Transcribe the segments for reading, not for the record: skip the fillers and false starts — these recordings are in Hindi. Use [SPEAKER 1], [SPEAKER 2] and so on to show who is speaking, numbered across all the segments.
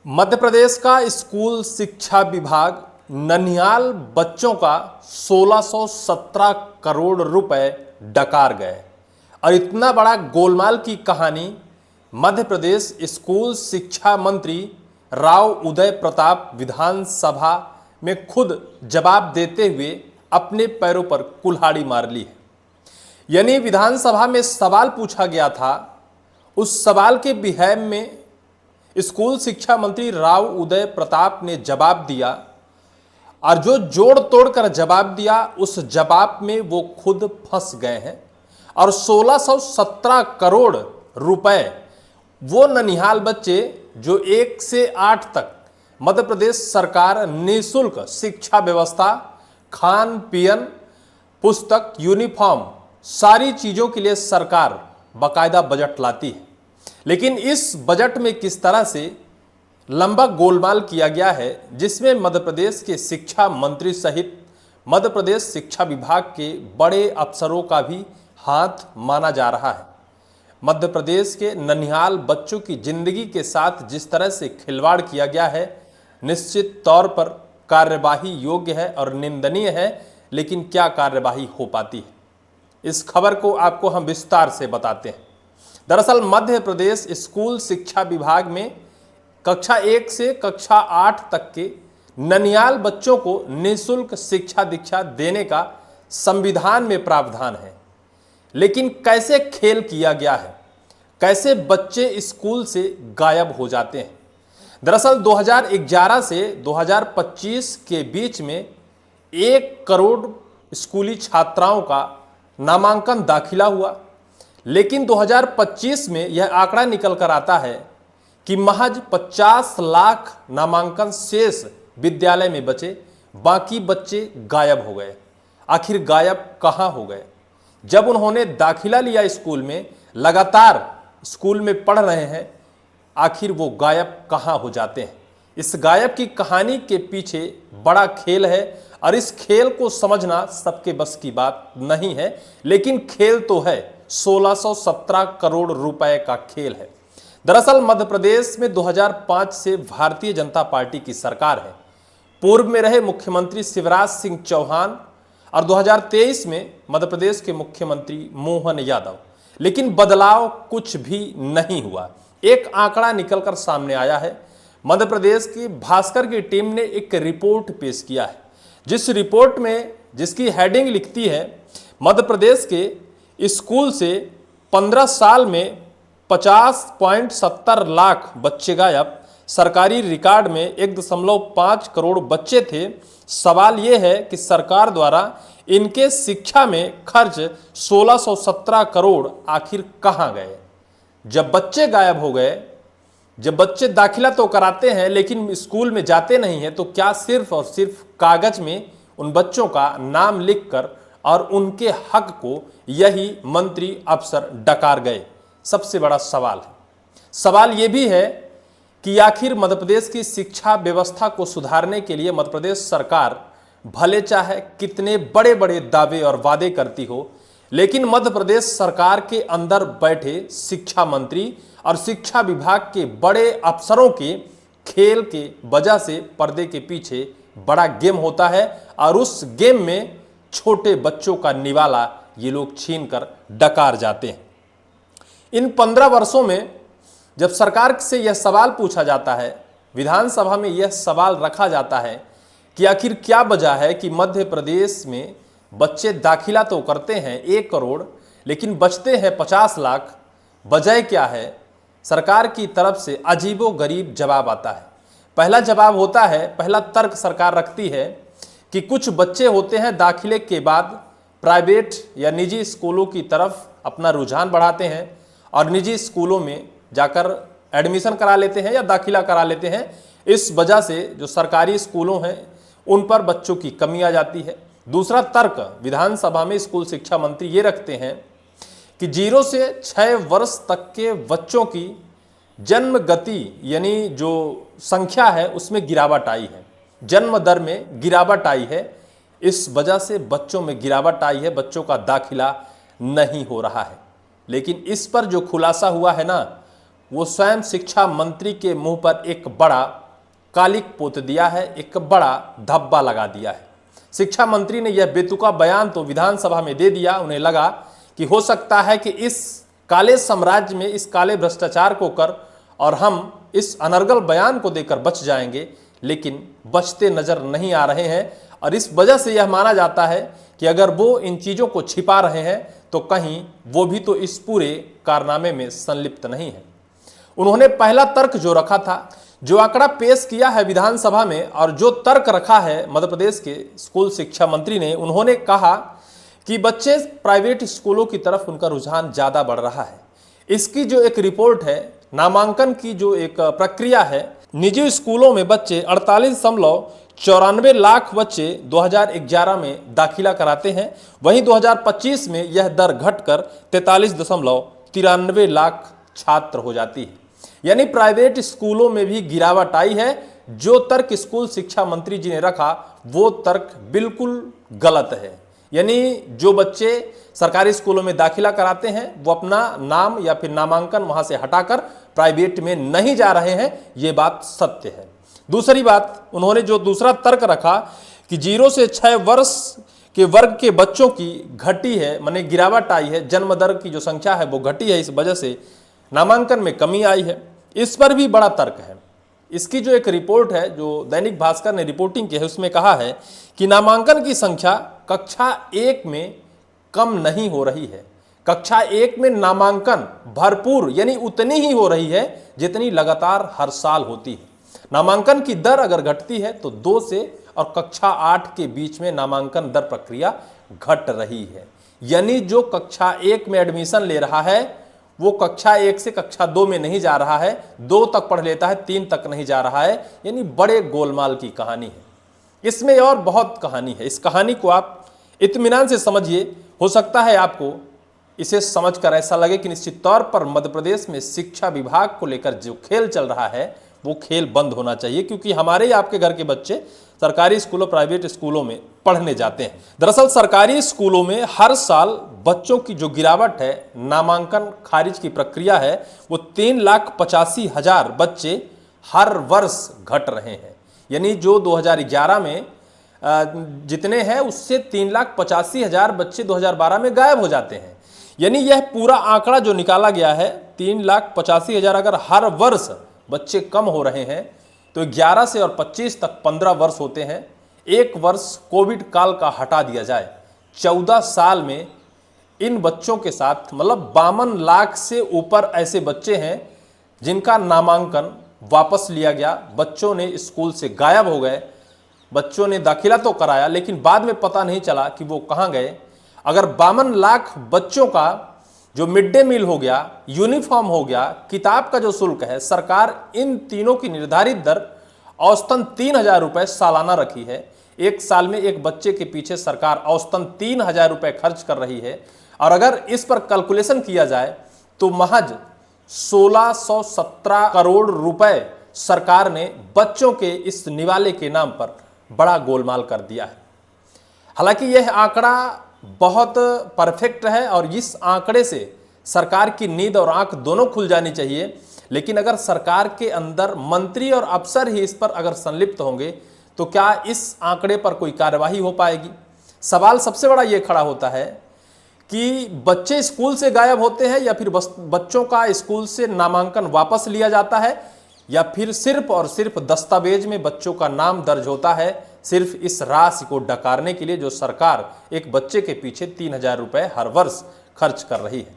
[SPEAKER 1] मध्य प्रदेश का स्कूल शिक्षा विभाग ननिहाल बच्चों का 1617 करोड़ रुपए डकार गए और इतना बड़ा गोलमाल की कहानी मध्य प्रदेश स्कूल शिक्षा मंत्री राव उदय प्रताप विधानसभा में खुद जवाब देते हुए अपने पैरों पर कुल्हाड़ी मार ली है। यानी विधानसभा में सवाल पूछा गया था, उस सवाल के बिहाफ में स्कूल शिक्षा मंत्री राव उदय प्रताप ने जवाब दिया और जो जोड़ तोड़ कर जवाब दिया उस जवाब में वो खुद फंस गए हैं और 1617 करोड़ रुपए वो ननिहाल बच्चे जो 1 से 8 तक मध्य प्रदेश सरकार निःशुल्क शिक्षा व्यवस्था, खान पीन, पुस्तक, यूनिफॉर्म सारी चीज़ों के लिए सरकार बाकायदा बजट लाती है। लेकिन इस बजट में किस तरह से लंबा गोलमाल किया गया है, जिसमें मध्य प्रदेश के शिक्षा मंत्री सहित मध्य प्रदेश शिक्षा विभाग के बड़े अफसरों का भी हाथ माना जा रहा है। मध्य प्रदेश के ननिहाल बच्चों की जिंदगी के साथ जिस तरह से खिलवाड़ किया गया है, निश्चित तौर पर कार्यवाही योग्य है और निंदनीय है। लेकिन क्या कार्यवाही हो पाती है, इस खबर को आपको हम विस्तार से बताते हैं। दरअसल मध्य प्रदेश स्कूल शिक्षा विभाग में कक्षा 1 से कक्षा 8 तक के ननिहाल बच्चों को निःशुल्क शिक्षा दीक्षा देने का संविधान में प्रावधान है। लेकिन कैसे खेल किया गया है, कैसे बच्चे स्कूल से गायब हो जाते हैं। दरअसल 2011 से 2025 के बीच में 1 करोड़ स्कूली छात्राओं का नामांकन दाखिला हुआ। लेकिन 2025 में यह आंकड़ा निकल कर आता है कि महज 50 लाख नामांकन शेष विद्यालय में बचे, बाकी बच्चे गायब हो गए। आखिर गायब कहाँ हो गए? जब उन्होंने दाखिला लिया स्कूल में, लगातार स्कूल में पढ़ रहे हैं, आखिर वो गायब कहाँ हो जाते हैं? इस गायब की कहानी के पीछे बड़ा खेल है और इस खेल को समझना सबके बस की बात नहीं है। लेकिन खेल तो है, 1617 करोड़ रुपए का खेल है। दरअसल मध्य प्रदेश में 2005 से भारतीय जनता पार्टी की सरकार है। पूर्व में रहे मुख्यमंत्री शिवराज सिंह चौहान और 2023 में मध्य प्रदेश के मुख्यमंत्री मोहन यादव। लेकिन बदलाव कुछ भी नहीं हुआ। एक आंकड़ा निकलकर सामने आया है। मध्य प्रदेश की भास्कर की टीम ने एक रिपोर्ट पेश किया है, जिस रिपोर्ट में जिसकी हेडिंग लिखती है, मध्य प्रदेश के स्कूल से 15 साल में 50.70 लाख बच्चे गायब। सरकारी रिकॉर्ड में 1.5 करोड़ बच्चे थे। सवाल यह है कि सरकार द्वारा इनके शिक्षा में खर्च 1617 करोड़ आखिर कहाँ गए? जब बच्चे गायब हो गए, जब बच्चे दाखिला तो कराते हैं लेकिन स्कूल में जाते नहीं हैं, तो क्या सिर्फ और सिर्फ कागज में उन बच्चों का नाम लिखकर और उनके हक को यही मंत्री अफसर डकार गए? सबसे बड़ा सवाल है। सवाल यह भी है कि आखिर मध्य प्रदेश की शिक्षा व्यवस्था को सुधारने के लिए मध्य प्रदेश सरकार भले चाहे कितने बड़े बड़े दावे और वादे करती हो, लेकिन मध्य प्रदेश सरकार के अंदर बैठे शिक्षा मंत्री और शिक्षा विभाग के बड़े अफसरों के खेल के वजह से पर्दे के पीछे बड़ा गेम होता है और उस गेम में छोटे बच्चों का निवाला ये लोग छीन कर डकार जाते हैं। इन 15 वर्षों में जब सरकार से यह सवाल पूछा जाता है, विधानसभा में यह सवाल रखा जाता है कि आखिर क्या वजह है कि मध्य प्रदेश में बच्चे दाखिला तो करते हैं 1 करोड़, लेकिन बचते हैं 50 लाख। वजह क्या है? सरकार की तरफ से अजीबो गरीब जवाब आता है। पहला जवाब होता है, पहला तर्क सरकार रखती है कि कुछ बच्चे होते हैं दाखिले के बाद प्राइवेट या निजी स्कूलों की तरफ अपना रुझान बढ़ाते हैं और निजी स्कूलों में जाकर एडमिशन करा लेते हैं या दाखिला करा लेते हैं। इस वजह से जो सरकारी स्कूलों हैं उन पर बच्चों की कमी आ जाती है। दूसरा तर्क विधानसभा में स्कूल शिक्षा मंत्री ये रखते हैं कि 0 से 6 वर्ष तक के बच्चों की जन्म गति यानी जो संख्या है उसमें गिरावट आई है, जन्म दर में गिरावट आई है। इस वजह से बच्चों में गिरावट आई है, बच्चों का दाखिला नहीं हो रहा है। लेकिन इस पर जो खुलासा हुआ है ना, वो स्वयं शिक्षा मंत्री के मुंह पर एक बड़ा कालिक पोत दिया है, एक बड़ा धब्बा लगा दिया है। शिक्षा मंत्री ने यह बेतुका बयान तो विधानसभा में दे दिया। उन्हें लगा कि हो सकता है कि इस काले साम्राज्य में, इस काले भ्रष्टाचार को कर और हम इस अनर्गल बयान को देकर बच जाएंगे, लेकिन बचते नजर नहीं आ रहे हैं। और इस वजह से यह माना जाता है कि अगर वो इन चीज़ों को छिपा रहे हैं तो कहीं वो भी तो इस पूरे कारनामे में संलिप्त नहीं है। उन्होंने पहला तर्क जो रखा था, जो आंकड़ा पेश किया है विधानसभा में और जो तर्क रखा है मध्य प्रदेश के स्कूल शिक्षा मंत्री ने, उन्होंने कहा कि बच्चे प्राइवेट स्कूलों की तरफ उनका रुझान ज़्यादा बढ़ रहा है। इसकी जो एक रिपोर्ट है, नामांकन की जो एक प्रक्रिया है, निजी स्कूलों में बच्चे 48.94 लाख बच्चे 2011 में दाखिला कराते हैं। वहीं 2025 में यह दर घटकर 43.93 लाख छात्र हो जाती है। यानी प्राइवेट स्कूलों में भी गिरावट आई है। जो तर्क स्कूल शिक्षा मंत्री जी ने रखा वो तर्क बिल्कुल गलत है। यानी जो बच्चे सरकारी स्कूलों में दाखिला कराते हैं वो अपना नाम या फिर नामांकन वहां से हटाकर प्राइवेट में नहीं जा रहे हैं, ये बात सत्य है। दूसरी बात, उन्होंने जो दूसरा तर्क रखा कि 0 से 6 वर्ष के वर्ग के बच्चों की घटी है, माने गिरावट आई है, जन्म दर की जो संख्या है वो घटी है, इस वजह से नामांकन में कमी आई है। इस पर भी बड़ा तर्क है। इसकी जो एक रिपोर्ट है जो दैनिक भास्कर ने रिपोर्टिंग की है, उसमें कहा है कि नामांकन की संख्या कक्षा 1 में कम नहीं हो रही है। कक्षा 1 में नामांकन भरपूर यानी उतनी ही हो रही है जितनी लगातार हर साल होती है। नामांकन की दर अगर घटती है तो 2 से और कक्षा 8 के बीच में नामांकन दर प्रक्रिया घट रही है। यानी जो कक्षा 1 में एडमिशन ले रहा है वो कक्षा 1 से कक्षा 2 में नहीं जा रहा है, 2 तक पढ़ लेता है, 3 तक नहीं जा रहा है। यानी बड़े गोलमाल की कहानी है। इसमें और बहुत कहानी है। इस कहानी को आप इत्मीनान से समझिए। हो सकता है आपको इसे समझकर ऐसा लगे कि निश्चित तौर पर मध्य प्रदेश में शिक्षा विभाग को लेकर जो खेल चल रहा है वो खेल बंद होना चाहिए, क्योंकि हमारे आपके घर के बच्चे सरकारी स्कूलों, प्राइवेट स्कूलों में पढ़ने जाते हैं। दरअसल सरकारी स्कूलों में हर साल बच्चों की जो गिरावट है, नामांकन खारिज की प्रक्रिया है, वो 3,85,000 बच्चे हर वर्ष घट रहे हैं। यानी जो 2011 में जितने हैं उससे 3,85,000 बच्चे 2012 में गायब हो जाते हैं। यानी यह पूरा आंकड़ा जो निकाला गया है, 3,85,000 अगर हर वर्ष बच्चे कम हो रहे हैं तो 11 से और 25 तक 15 वर्ष होते हैं। एक वर्ष कोविड काल का हटा दिया जाए, 14 साल में इन बच्चों के साथ मतलब 52 लाख से ऊपर ऐसे बच्चे हैं जिनका नामांकन वापस लिया गया। बच्चों ने स्कूल से गायब हो गए। बच्चों ने दाखिला तो कराया लेकिन बाद में पता नहीं चला कि वो कहाँ गए। अगर 52 लाख बच्चों का जो मिड डे मील हो गया, यूनिफॉर्म हो गया, किताब का जो शुल्क है, सरकार इन तीनों की निर्धारित दर औसतन 3,000 रुपये सालाना रखी है। एक साल में एक बच्चे के पीछे सरकार औसतन 3,000 रुपये खर्च कर रही है। और अगर इस पर कैलकुलेशन किया जाए तो महज 1617 करोड़ रुपए सरकार ने बच्चों के इस निवाले के नाम पर बड़ा गोलमाल कर दिया है। हालांकि यह आंकड़ा बहुत परफेक्ट है और इस आंकड़े से सरकार की नींद और आंख दोनों खुल जानी चाहिए। लेकिन अगर सरकार के अंदर मंत्री और अफसर ही इस पर अगर संलिप्त होंगे तो क्या इस आंकड़े पर कोई कार्यवाही हो पाएगी? सवाल सबसे बड़ा यह खड़ा होता है कि बच्चे स्कूल से गायब होते हैं या फिर बच्चों का स्कूल से नामांकन वापस लिया जाता है, या फिर सिर्फ और सिर्फ दस्तावेज में बच्चों का नाम दर्ज होता है, सिर्फ इस राशि को डकारने के लिए जो सरकार एक बच्चे के पीछे 3,000 रुपये हर वर्ष खर्च कर रही है।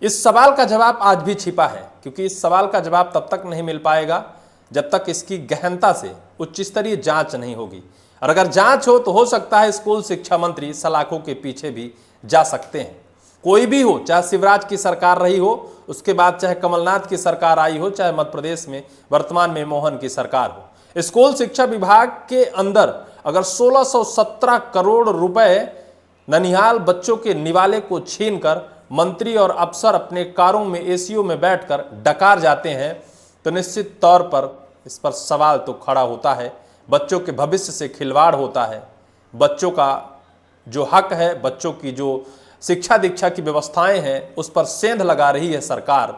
[SPEAKER 1] इस सवाल का जवाब आज भी छिपा है, क्योंकि इस सवाल का जवाब तब तक नहीं मिल पाएगा जब तक इसकी गहनता से उच्च स्तरीय जांच नहीं होगी। और अगर जांच हो तो हो सकता है स्कूल शिक्षा मंत्री सलाखों के पीछे भी जा सकते हैं। कोई भी हो, चाहे शिवराज की सरकार रही हो, उसके बाद चाहे कमलनाथ की सरकार आई हो, चाहे मध्य प्रदेश में वर्तमान में मोहन की सरकार हो, स्कूल शिक्षा विभाग के अंदर अगर 1617 करोड़ रुपए ननिहाल बच्चों के निवाले को छीनकर मंत्री और अफसर अपने कारों में, एसीओ में बैठकर डकार जाते हैं तो निश्चित तौर पर इस पर सवाल तो खड़ा होता है। बच्चों के भविष्य से खिलवाड़ होता है। बच्चों का जो हक है, बच्चों की जो शिक्षा दीक्षा की व्यवस्थाएं हैं, उस पर सेंध लगा रही है सरकार।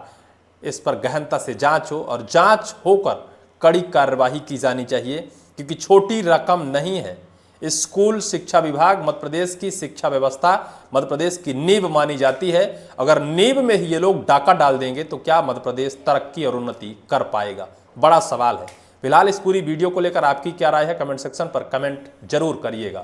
[SPEAKER 1] इस पर गहनता से जांच हो और जांच होकर कड़ी कार्यवाही की जानी चाहिए, क्योंकि छोटी रकम नहीं है। स्कूल शिक्षा विभाग मध्य प्रदेश की शिक्षा व्यवस्था, मध्य प्रदेश की नींव मानी जाती है। अगर नींव में ही ये लोग डाका डाल देंगे तो क्या मध्य प्रदेश तरक्की और उन्नति कर पाएगा? बड़ा सवाल है। फिलहाल इस पूरी वीडियो को लेकर आपकी क्या राय है, कमेंट सेक्शन पर कमेंट जरूर करिएगा।